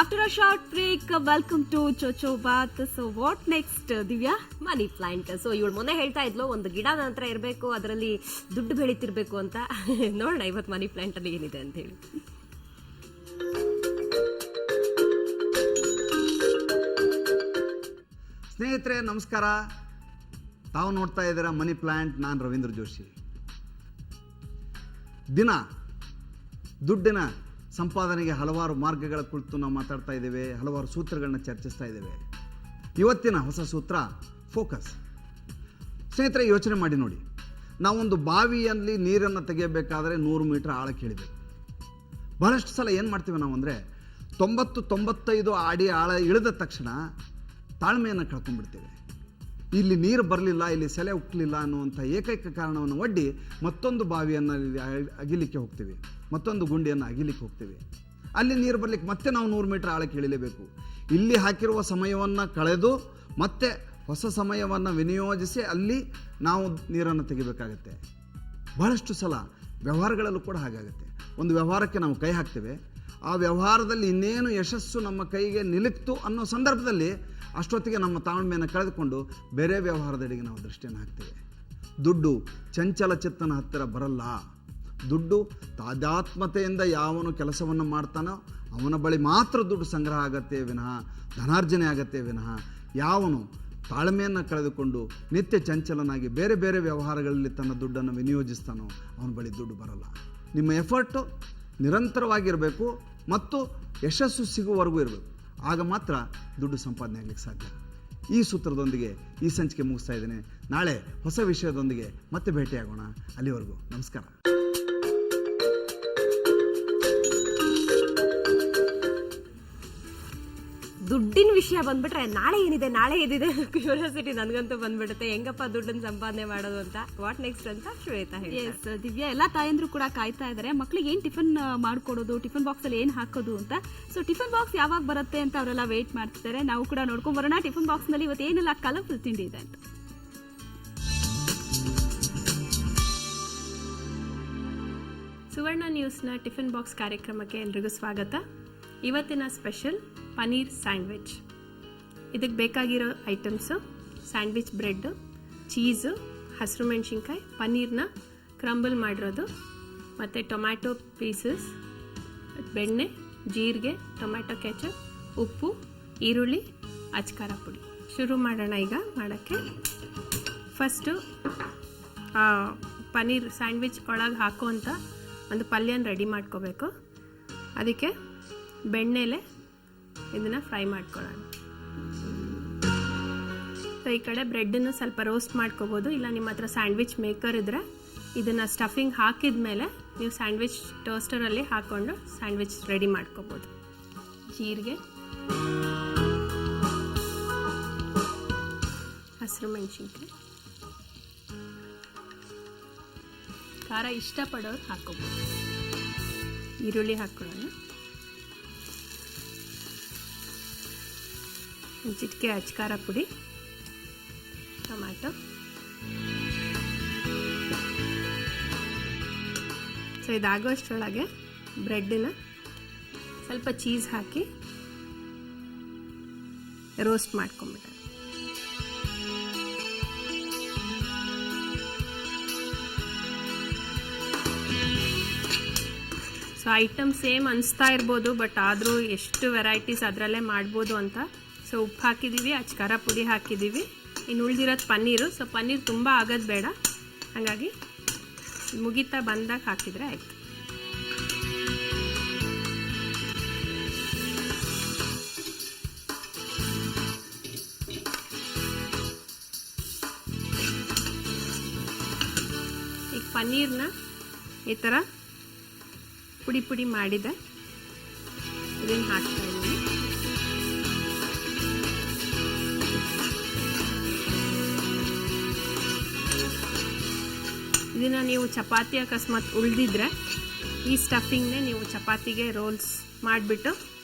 After a short break, welcome to Chocho Bath. So what next, Divya? Money plant. So ಇವಳು ಮೊನ್ನೆ ಹೇಳ್ತಾ ಇದ್ಲು ಒಂದು ಗಿಡ ನಂತರ ಇರಬೇಕು, ಅದರಲ್ಲಿ ದುಡ್ಡು ಬೆಳೀತಿರ್ಬೇಕು ಅಂತ. ನೋಡೋಣ ಇವತ್ತು ಮನಿ ಪ್ಲಾಂಟ್ ಅಲ್ಲಿ ಏನಿದೆ ಅಂತ ಹೇಳಿ. ಸ್ನೇಹಿತರೆ ನಮಸ್ಕಾರ. ತಾವು ನೋಡ್ತಾ ಇದ್ದೀರಾ ಮನಿ ಪ್ಲಾಂಟ್. ನಾನು ರವೀಂದ್ರ ಜೋಶಿ. ದಿನ ದುಡ್ಡಿನ ಸಂಪಾದನೆಗೆ ಹಲವಾರು ಮಾರ್ಗಗಳ ಕುರಿತು ನಾವು ಮಾತಾಡ್ತಾ ಇದ್ದೇವೆ, ಹಲವಾರು ಸೂತ್ರಗಳನ್ನ ಚರ್ಚಿಸ್ತಾ ಇದ್ದೇವೆ. ಇವತ್ತಿನ ಹೊಸ ಸೂತ್ರ ಫೋಕಸ್. ಸ್ನೇಹಿತರೆ ಯೋಚನೆ ಮಾಡಿ ನೋಡಿ, ನಾವೊಂದು ಬಾವಿಯಲ್ಲಿ ನೀರನ್ನು ತೆಗೆಯಬೇಕಾದ್ರೆ 100 ಮೀಟರ್ ಆಳಕ್ಕೆ ಇಳಿಬೇಕು. ಬಹಳಷ್ಟು ಸಲ ಏನು ಮಾಡ್ತೀವಿ ನಾವು ಅಂದರೆ 90-95 ಅಡಿ ಆಳ ಇಳಿದ ತಕ್ಷಣ ತಾಳ್ಮೆಯನ್ನು ಕಳ್ಕೊಂಡ್ಬಿಡ್ತೇವೆ. ಇಲ್ಲಿ ನೀರು ಬರಲಿಲ್ಲ, ಇಲ್ಲಿ ಸೆಲೆ ಉಕ್ಕಲಿಲ್ಲ ಅನ್ನುವಂಥ ಏಕೈಕ ಕಾರಣವನ್ನು ಒಡ್ಡಿ ಮತ್ತೊಂದು ಬಾವಿಯನ್ನು ಅಗಿಲಿಕ್ಕೆ ಹೋಗ್ತೀವಿ, ಮತ್ತೊಂದು ಗುಂಡಿಯನ್ನು ಅಗಿಲಿಕ್ಕೆ ಹೋಗ್ತೀವಿ. ಅಲ್ಲಿ ನೀರು ಬರಲಿಕ್ಕೆ ಮತ್ತೆ ನಾವು 100 ಮೀಟರ್ ಆಳಕ್ಕೆ ಇಳಿಲೇಬೇಕು. ಇಲ್ಲಿ ಹಾಕಿರುವ ಸಮಯವನ್ನು ಕಳೆದು ಮತ್ತೆ ಹೊಸ ಸಮಯವನ್ನು ವಿನಿಯೋಜಿಸಿ ಅಲ್ಲಿ ನಾವು ನೀರನ್ನು ತೆಗಿಬೇಕಾಗತ್ತೆ. ಬಹಳಷ್ಟು ಸಲ ವ್ಯವಹಾರಗಳಲ್ಲೂ ಕೂಡ ಹಾಗಾಗುತ್ತೆ. ಒಂದು ವ್ಯವಹಾರಕ್ಕೆ ನಾವು ಕೈ ಹಾಕ್ತೇವೆ, ಆ ವ್ಯವಹಾರದಲ್ಲಿ ಇನ್ನೇನು ಯಶಸ್ಸು ನಮ್ಮ ಕೈಗೆ ನಿಲುಕ್ತು ಅನ್ನೋ ಸಂದರ್ಭದಲ್ಲಿ ಅಷ್ಟೊತ್ತಿಗೆ ನಮ್ಮ ತಾಳ್ಮೆಯನ್ನು ಕಳೆದುಕೊಂಡು ಬೇರೆ ವ್ಯವಹಾರದೆಡೆಗೆ ನಾವು ದೃಷ್ಟಿಯನ್ನು ಹಾಕ್ತೇವೆ. ದುಡ್ಡು ಚಂಚಲ ಚಿತ್ತನ ಹತ್ತಿರ ಬರಲ್ಲ. ದುಡ್ಡು ತಾದಾತ್ಮತೆಯಿಂದ ಯಾವನು ಕೆಲಸವನ್ನು ಮಾಡ್ತಾನೋ ಅವನ ಬಳಿ ಮಾತ್ರ ದುಡ್ಡು ಸಂಗ್ರಹ ಆಗತ್ತೆ ವಿನಃ, ಧನಾರ್ಜನೆ ಆಗತ್ತೆ ವಿನಃ, ಯಾವನು ತಾಳ್ಮೆಯನ್ನು ಕಳೆದುಕೊಂಡು ನಿತ್ಯ ಚಂಚಲನಾಗಿ ಬೇರೆ ಬೇರೆ ವ್ಯವಹಾರಗಳಲ್ಲಿ ತನ್ನ ದುಡ್ಡನ್ನು ವಿನಿಯೋಜಿಸ್ತಾನೋ ಅವನ ಬಳಿ ದುಡ್ಡು ಬರಲ್ಲ. ನಿಮ್ಮ ಎಫರ್ಟು ನಿರಂತರವಾಗಿರಬೇಕು ಮತ್ತು ಯಶಸ್ಸು ಸಿಗುವವರೆಗೂ ಇರಬೇಕು. ಆಗ ಮಾತ್ರ ದುಡ್ಡು ಸಂಪಾದನೆ ಆಗಲಿಕ್ಕೆ ಸಾಧ್ಯ. ಈ ಸೂತ್ರದೊಂದಿಗೆ ಈ ಸಂಚಿಕೆ ಮುಗಿಸ್ತಾ ಇದ್ದೇನೆ. ನಾಳೆ ಹೊಸ ವಿಷಯದೊಂದಿಗೆ ಮತ್ತೆ ಭೇಟಿಯಾಗೋಣ. ಅಲ್ಲಿವರೆಗೂ ನಮಸ್ಕಾರ. ದುಡ್ಡಿನ ವಿಷಯ ಬಂದ್ಬಿಟ್ರೆ ನಾಳೆ ಏನಿದೆ ಕ್ಯೂರಿಯಾಸಿಟಿ ನನಗಂತೂ ಬಂದ್ಬಿಡುತ್ತೆ. ಹೆಂಗಪ್ಪ ದುಡ್ಡನ್ನು ಸಂಪಾದನೆ ಮಾಡೋದು ಅಂತ. ವಾಟ್ ನೆಕ್ಸ್ಟ್ ಅಂತ ಶ್ವೇತಾ ಹೇಳಿ. ಎಸ್ ದಿವ್ಯಾ, ಎಲ್ಲ ತಾಯಂದ್ರು ಕೂಡ ಕಾಯ್ತಾ ಇದ್ದಾರೆ ಮಕ್ಳಿಗೆ ಏನ್ ಟಿಫನ್ ಮಾಡ್ಕೊಡೋದು, ಟಿಫನ್ ಬಾಕ್ಸ್ ಅಲ್ಲಿ ಏನ್ ಹಾಕೋದು ಅಂತ. ಸೊ ಟಿಫನ್ ಬಾಕ್ಸ್ ಯಾವಾಗ ಬರುತ್ತೆ ಅಂತ ಅವರೆಲ್ಲ ವೇಟ್ ಮಾಡ್ತಿದ್ದಾರೆ. ನಾವು ಕೂಡ ನೋಡ್ಕೊಂಡ್ ಬರೋಣ ಟಿಫನ್ ಬಾಕ್ಸ್ ನಲ್ಲಿ ಇವತ್ತು ಏನೆಲ್ಲ ಕಲರ್ಫುಲ್ ತಿಂಡಿ ಇದೆ ಅಂತ. ಸುವರ್ಣ ನ್ಯೂಸ್ನ ಟಿಫಿನ್ ಬಾಕ್ಸ್ ಕಾರ್ಯಕ್ರಮಕ್ಕೆ ಎಲ್ರಿಗೂ ಸ್ವಾಗತ. ಇವತ್ತಿನ ಸ್ಪೆಷಲ್ ಪನ್ನೀರ್ ಸ್ಯಾಂಡ್ವಿಚ್. ಇದಕ್ಕೆ ಬೇಕಾಗಿರೋ ಐಟಮ್ಸು: ಸ್ಯಾಂಡ್ವಿಚ್ ಬ್ರೆಡ್ಡು, ಚೀಸು, ಹಸಿರು ಮೆಣಸಿನ್ಕಾಯಿ, ಪನ್ನೀರ್ನ ಕ್ರಂಬಲ್ ಮಾಡಿರೋದು, ಮತ್ತು ಟೊಮ್ಯಾಟೊ ಪೀಸಸ್, ಬೆಣ್ಣೆ, ಜೀರಿಗೆ, ಟೊಮ್ಯಾಟೊ ಕೆಚಪ್, ಉಪ್ಪು, ಈರುಳ್ಳಿ, ಅಚ್ಕಾರ ಪುಡಿ. ಶುರು ಮಾಡೋಣ ಈಗ ಮಾಡೋಕ್ಕೆ. ಫಸ್ಟು ಪನ್ನೀರ್ ಸ್ಯಾಂಡ್ವಿಚ್ ಒಳಗೆ ಹಾಕೋಂಥ ಒಂದು ಪಲ್ಯನ ರೆಡಿ ಮಾಡ್ಕೋಬೇಕು. ಅದಕ್ಕೆ ಬೆಣ್ಣೆಲೆ ಇದನ್ನು ಫ್ರೈ ಮಾಡ್ಕೊಳ್ಳೋಣ. ಸೊ ಈ ಕಡೆ ಬ್ರೆಡ್ಡನ್ನು ಸ್ವಲ್ಪ ರೋಸ್ಟ್ ಮಾಡ್ಕೋಬೋದು, ಇಲ್ಲ ನಿಮ್ಮ ಹತ್ರ ಸ್ಯಾಂಡ್ವಿಚ್ ಮೇಕರ್ ಇದ್ದರೆ ಇದನ್ನು ಸ್ಟಫಿಂಗ್ ಹಾಕಿದ ಮೇಲೆ ನೀವು ಸ್ಯಾಂಡ್ವಿಚ್ ಟೋಸ್ಟರಲ್ಲಿ ಹಾಕ್ಕೊಂಡು ಸ್ಯಾಂಡ್ವಿಚ್ ರೆಡಿ ಮಾಡ್ಕೋಬೋದು. ಜೀರಿಗೆ, ಹಸಿರು ಮೆಣಸಿನ್ಕಾಯಿ, ಖಾರ ಇಷ್ಟಪಡೋರು ಹಾಕ್ಕೋಬೋದು. ಈರುಳ್ಳಿ ಹಾಕ್ಕೊಳ್ಳೋಣ, ಚಿಟಿಕೆ ಅಚ್ಕಾರ ಪುಡಿ, ಟೊಮ್ಯಾಟೊ. ಸೊ ಇದಾಗೋಷ್ಟರೊಳಗೆ ಬ್ರೆಡ್ಡನ್ನ ಸ್ವಲ್ಪ ಚೀಸ್ ಹಾಕಿ ರೋಸ್ಟ್ ಮಾಡ್ಕೊಂಬಿಡೋಣ. ಸೊ ಐಟಮ್ ಸೇಮ್ ಅನಿಸ್ತಾ ಇರ್ಬೋದು, ಬಟ್ ಆದರೂ ಎಷ್ಟು ವೆರೈಟೀಸ್ ಅದರಲ್ಲೇ ಮಾಡ್ಬೋದು ಅಂತ. ಸೊ ಉಪ್ಪು ಹಾಕಿದ್ದೀವಿ, ಅಚ್ಕಾರ ಪುಡಿ ಹಾಕಿದ್ದೀವಿ, ಇನ್ನು ಉಳಿದಿರೋದು ಪನ್ನೀರು. ಸೊ ಪನ್ನೀರ್ ತುಂಬ ಆಗೋದು ಬೇಡ, ಹಾಗಾಗಿ ಮುಗಿತಾ ಬಂದಾಗ ಹಾಕಿದರೆ ಆಯಿತು. ಈಗ ಪನ್ನೀರ್ನ ಈ ಥರ ಪುಡಿ ಪುಡಿ ಮಾಡಿದೆ, ಇದನ್ನು ಹಾಕ್ತಾ ಇದ್ದೀನಿ. ಇದನ್ನು ನೀವು ಚಪಾತಿ ಅಕಸ್ಮಾತ್ ಉಳಿದಿದ್ರೆ ಈ ಸ್ಟಫಿಂಗ್ನೇ ನೀವು ಚಪಾತಿಗೆ ರೋಲ್ಸ್ ಮಾಡಿಬಿಟ್ಟು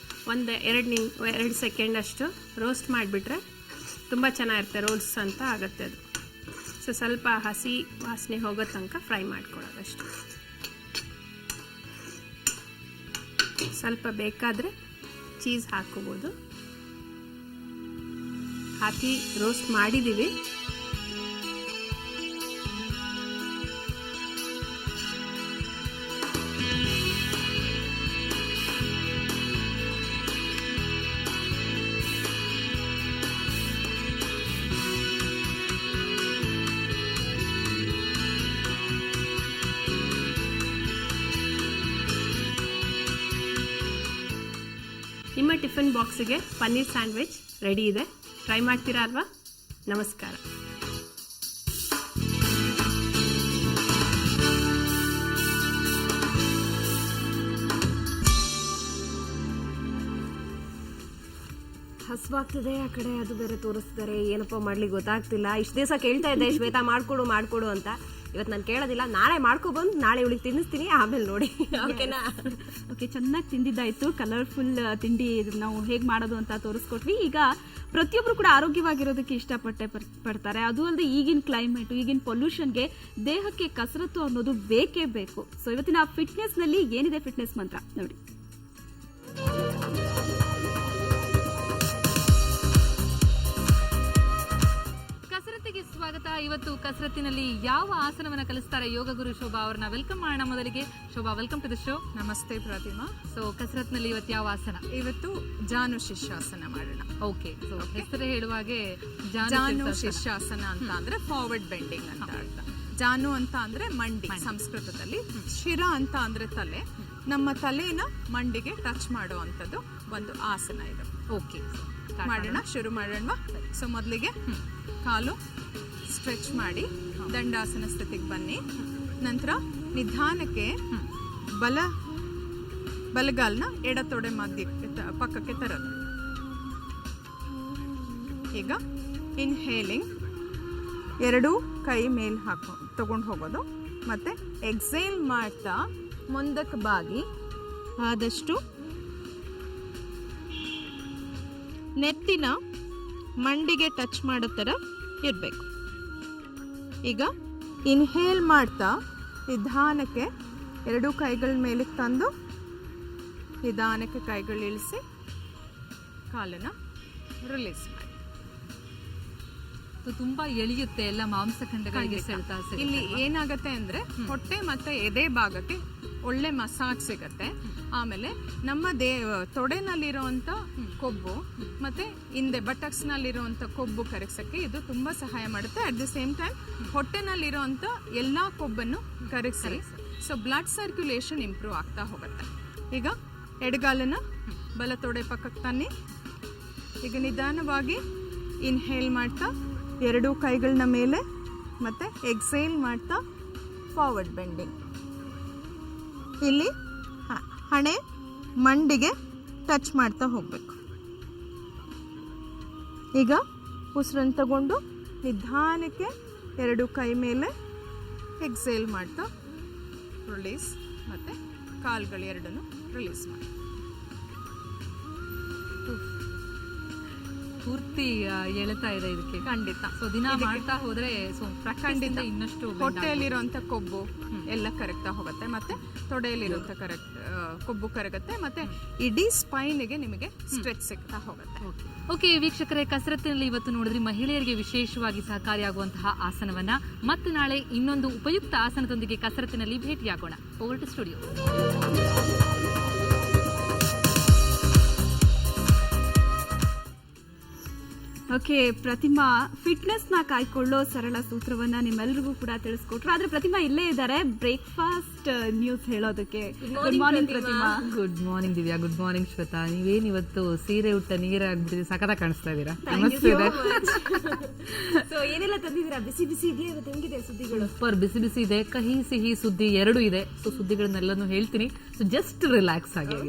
ಒಂದು 2 ಸೆಕೆಂಡ್ ಅಷ್ಟು ರೋಸ್ಟ್ ಮಾಡಿಬಿಟ್ರೆ ತುಂಬ ಚೆನ್ನಾಗಿರುತ್ತೆ, ರೋಲ್ಸ್ ಅಂತ ಆಗುತ್ತೆ ಅದು. ಸೊ ಸ್ವಲ್ಪ ಹಸಿ ವಾಸನೆ ಹೋಗೋ ತನಕ ಫ್ರೈ ಮಾಡ್ಕೊಳ್ಳೋದಷ್ಟು. ಸ್ವಲ್ಪ ಬೇಕಾದರೆ ಚೀಸ್ ಹಾಕೋಬೋದು. ಹಾಕಿ ರೋಸ್ಟ್ ಮಾಡಿದ್ದೀವಿ. ನಿಮ್ಮ ಟಿಫಿನ್ ಬಾಕ್ಸಿಗೆ ಪನ್ನೀರ್ ಸ್ಯಾಂಡ್ವಿಚ್ ರೆಡಿ ಇದೆ. ಟ್ರೈ ಮಾಡ್ತೀರಾ ಅಲ್ವಾ? ನಮಸ್ಕಾರ. ಹಸುವಾಗ್ತಿದೆ, ಆ ಕಡೆ ಅದು ಬೇರೆ ತೋರಿಸ್ತಾರೆ, ಏನಪ್ಪ ಮಾಡ್ಲಿಕ್ಕೆ ಗೊತ್ತಾಗ್ತಿಲ್ಲ. ಇಷ್ಟು ದಿವಸ ಕೇಳ್ತಾ ಇದ್ದೆ ಶ್ವೇತಾ ಮಾಡ್ಕೊಡು ಅಂತ. ಇವತ್ತು ನಾನು ಕೇಳೋದಿಲ್ಲ, ನಾಳೆ ಮಾಡ್ಕೊಬಂದು ನಾಳೆ ಇವಳಿಗೆ ತಿನ್ನಿಸ್ತೀನಿ, ಆಮೇಲೆ ನೋಡಿ. ಓಕೆನಾ? ಓಕೆ, ಚೆನ್ನಾಗಿ ತಿಂದಿದ್ದಾಯ್ತು. ಕಲರ್ಫುಲ್ ತಿಂಡಿ ನಾವು ಹೇಗೆ ಮಾಡೋದು ಅಂತ ತೋರಿಸ್ಕೊಟ್ವಿ. ಈಗ ಪ್ರತಿಯೊಬ್ಬರು ಕೂಡ ಆರೋಗ್ಯವಾಗಿರೋದಕ್ಕೆ ಪಡ್ತಾರೆ. ಅದು ಅಲ್ಲದೆ ಈಗಿನ ಕ್ಲೈಮೇಟು, ಈಗಿನ ಪೊಲ್ಯೂಷನ್ಗೆ ದೇಹಕ್ಕೆ ಕಸರತ್ತು ಅನ್ನೋದು ಬೇಕೇ ಬೇಕು. ಸೊ ಇವತ್ತಿನ ಫಿಟ್ನೆಸ್ನಲ್ಲಿ ಏನಿದೆ ಫಿಟ್ನೆಸ್ ಮಂತ್ರ ನೋಡಿ. ಕಸರತ್ತಿಗೆ ಸ್ವಾಗತ. ಇವತ್ತು ಕಸರತ್ತಿನಲ್ಲಿ ಯಾವ ಆಸನವನ್ನ ಕಲಿಸ್ತಾರೆ ಯೋಗ ಗುರು ಶೋಭಾ ಅವ್ರನ್ನ ವೆಲ್ಕಮ್ ಮಾಡೋಣ. ಮೊದಲಿಗೆ Shobha, welcome to the show. ನಮಸ್ತೆ ಪ್ರತಿಮಾ. ಸೊ ಕಸರತ್ನಲ್ಲಿ ಇವತ್ತು ಯಾವ ಆಸನ? ಇವತ್ತು ಜಾನು ಶಿಷ್ಯಾಸನ ಮಾಡೋಣ. ಓಕೆ, ಸೊ ಹೆಸರು ಹೇಳುವಾಗೆ ಜಾನು ಶಿಷ್ಯಾಸನ ಅಂತ ಅಂದ್ರೆ ಫಾರ್ವರ್ಡ್ ಬೆಂಡಿಂಗ್ ಅಂತ ಅರ್ಥ. ಜಾನು ಅಂತ ಅಂದ್ರೆ ಮಂಡಿ ಸಂಸ್ಕೃತದಲ್ಲಿ, ಶಿರ ಅಂತ ಅಂದ್ರೆ ತಲೆ. ನಮ್ಮ ತಲೆನ ಮಂಡಿಗೆ ಟಚ್ ಮಾಡುವಂಥದ್ದು ಒಂದು ಆಸನ ಇದು. ಓಕೆ, ಮಾಡೋಣ, ಶುರು ಮಾಡೋಣ. ಸೊ ಮೊದಲಿಗೆ ಕಾಲು ಸ್ಟ್ರೆಚ್ ಮಾಡಿ ದಂಡಾಸನ ಸ್ಥಿತಿಗೆ ಬನ್ನಿ. ನಂತರ ನಿಧಾನಕ್ಕೆ ಬಲಗಾಲ್ನ ಎಡತೊಡೆ ಮಧ್ಯ ಪಕ್ಕಕ್ಕೆ ತರೋದು. ಈಗ ಇನ್ಹೇಲಿಂಗ್, ಎರಡೂ ಕೈ ಮೇಲ್ ತಗೊಂಡು ಹೋಗೋದು. ಮತ್ತೆ ಎಕ್ಸೇಲ್ ಮಾಡ್ತಾ ಮುಂದಕ್ಕೆ ಬಾಗಿ ಆದಷ್ಟು ನೆತ್ತಿನ ಮಂಡಿಗೆ ಟಚ್ ಮಾಡೋ ಥರ ಇರಬೇಕು. ಈಗ ಇನ್ಹೇಲ್ ಮಾಡ್ತಾ ನಿಧಾನಕ್ಕೆ ಎರಡೂ ಕೈಗಳ ಮೇಲೆ ತಂದು ನಿಧಾನಕ್ಕೆ ಕೈಗಳು ಇಳಿಸಿ ಕಾಲನ್ನು ರಿಲೀಸ್ ಮಾಡಿ. ತುಂಬಾ ಎಳೆಯುತ್ತೆ, ಎಲ್ಲ ಮಾಂಸಖಂಡಗಳಿಗೆ ಸೆಳೆತ. ಇಲ್ಲಿ ಏನಾಗತ್ತೆ ಅಂದ್ರೆ ಹೊಟ್ಟೆ ಮತ್ತೆ ಎದೆ ಭಾಗಕ್ಕೆ ಒಳ್ಳೆ ಮಸಾಜ್ ಸಿಗತ್ತೆ. ಆಮೇಲೆ ನಮ್ಮ ತೊಡೆನಲ್ಲಿರುವಂತ ಕೊಬ್ಬು ಮತ್ತೆ ಹಿಂದೆ ಬಟಕ್ಸ್ನಲ್ಲಿರುವಂಥ ಕೊಬ್ಬು ಕರಗಿಸಕ್ಕೆ ಇದು ತುಂಬಾ ಸಹಾಯ ಮಾಡುತ್ತೆ. ಅಟ್ ದಿ ಸೇಮ್ ಟೈಮ್ ಹೊಟ್ಟೆನಲ್ಲಿರುವಂಥ ಎಲ್ಲಾ ಕೊಬ್ಬನ್ನು ಕರಗಿಸಿ ಸೊ ಬ್ಲಡ್ ಸರ್ಕ್ಯುಲೇಷನ್ ಇಂಪ್ರೂವ್ ಆಗ್ತಾ ಹೋಗುತ್ತೆ. ಈಗ ಎಡಗಾಲನ್ನ ಬಲ ತೊಡೆ ಪಕ್ಕಕ್ಕೆ ತನ್ನಿ. ಈಗ ನಿಧಾನವಾಗಿ ಇನ್ಹೇಲ್ ಮಾಡ್ತಾ ಎರಡೂ ಕೈಗಳನ್ನ ಮೇಲೆ ಮತ್ತೆ ಎಕ್ಸೇಲ್ ಮಾಡ್ತಾ ಫಾರ್ವರ್ಡ್ ಬೆಂಡಿಂಗ್. ಇಲ್ಲಿ ಹಣೆ ಮಂಡಿಗೆ ಟಚ್ ಮಾಡ್ತಾ ಹೋಗ್ಬೇಕು. ಈಗ ಉಸಿರನ್ನು ತಗೊಂಡು ನಿಧಾನಕ್ಕೆ ಎರಡು ಕೈ ಮೇಲೆ ಎಕ್ಸೇಲ್ ಮಾಡ್ತಾ ರಿಲೀಸ್, ಮತ್ತೆ ಕಾಲ್ಗಳು ಎರಡನ್ನು ರಿಲೀಸ್ ಮಾಡಿ. ಪೂರ್ತಿ ಎಳೆತಾ ಇದೆ ಇದಕ್ಕೆ. ಖಂಡಿತ. ಸೊ ದಿನ ಮಾಡ್ತಾ ಹೋದ್ರೆ ಖಂಡಿತ ಇನ್ನಷ್ಟು ಹೊಟ್ಟೆಯಲ್ಲಿರುವಂತ ಕೊಬ್ಬು ಎಲ್ಲ ಕರಗ್ತಾ ಹೋಗುತ್ತೆ, ಮತ್ತೆ ತೊಡೆಯಲ್ಲಿರುವಂತ ಕೊಬ್ಬು ಕರಗುತ್ತೆ, ಮತ್ತೆ ಇಡೀ ಸ್ಪೈನ್ಗೆ ನಿಮಗೆ ಸ್ಟ್ರೆಚ್ ಸಿಗ್ತಾ ಹೋಗುತ್ತೆ. ಓಕೆ ವೀಕ್ಷಕರೇ, ಕಸರತ್ತಿನಲ್ಲಿ ಇವತ್ತು ನೋಡಿದ್ರಿ ಮಹಿಳೆಯರಿಗೆ ವಿಶೇಷವಾಗಿ ಸಹಕಾರಿಯಾಗುವಂತಹ ಆಸನವನ್ನ. ಮತ್ತೆ ನಾಳೆ ಇನ್ನೊಂದು ಉಪಯುಕ್ತ ಆಸನದೊಂದಿಗೆ ಕಸರತ್ತಿನಲ್ಲಿ ಭೇಟಿಯಾಗೋಣ. Over to studio. Okay Pratima, ಫಿಟ್ನೆಸ್ನ ಕಾಯ್ಕೊಳ್ಳೋ ಸರಳ ಸೂತ್ರವನ್ನ ನಿಮ್ಮೆಲ್ಲರಿಗೂ ಕೂಡ ತಿಳಿಸ್ಕೊಟ್ರು. ಆದ್ರೆ ಪ್ರತಿಮಾ ಇಲ್ಲೇ ಇದ್ದಾರೆ ಬ್ರೇಕ್ಫಾಸ್ಟ್ ನ್ಯೂಸ್ ಹೇಳೋದಕ್ಕೆ. Good morning Pratima. Good morning Divya. Good morning Shweta. ನೀವೇನ್ ಇವತ್ತು ಸೀರೆ ಉಟ್ಟ ನೀರಾಗ್ಬಿಟ್ಟಿದೆ, ಸಖತ್ತಾಗಿ ಕಾಣಿಸ್ತಾ ಇದ್ದೀರಾ. ನಮಸ್ತೆ. ಸೊ ಏನೆಲ್ಲ ತಂದಿದ್ದೀರಾ? ಬಿಸಿ ಬಿಸಿ ಇದೆಯಾ? ಇವತ್ತು ಹೆಂಗಿದೆ ಸುದ್ದಿಗಳು? ಸೂಪರ್ ಬಿಸಿ ಬಿಸಿ ಇದೆ, ಕಹಿ ಸಿಹಿ ಸುದ್ದಿ ಎರಡೂ ಇದೆ. ಸೊ ಸುದ್ದಿಗಳನ್ನೆಲ್ಲನೂ ಹೇಳ್ತೀನಿ. ಸೊ ಜಸ್ಟ್ ರಿಲ್ಯಾಕ್ಸ್ ಆಗಿ.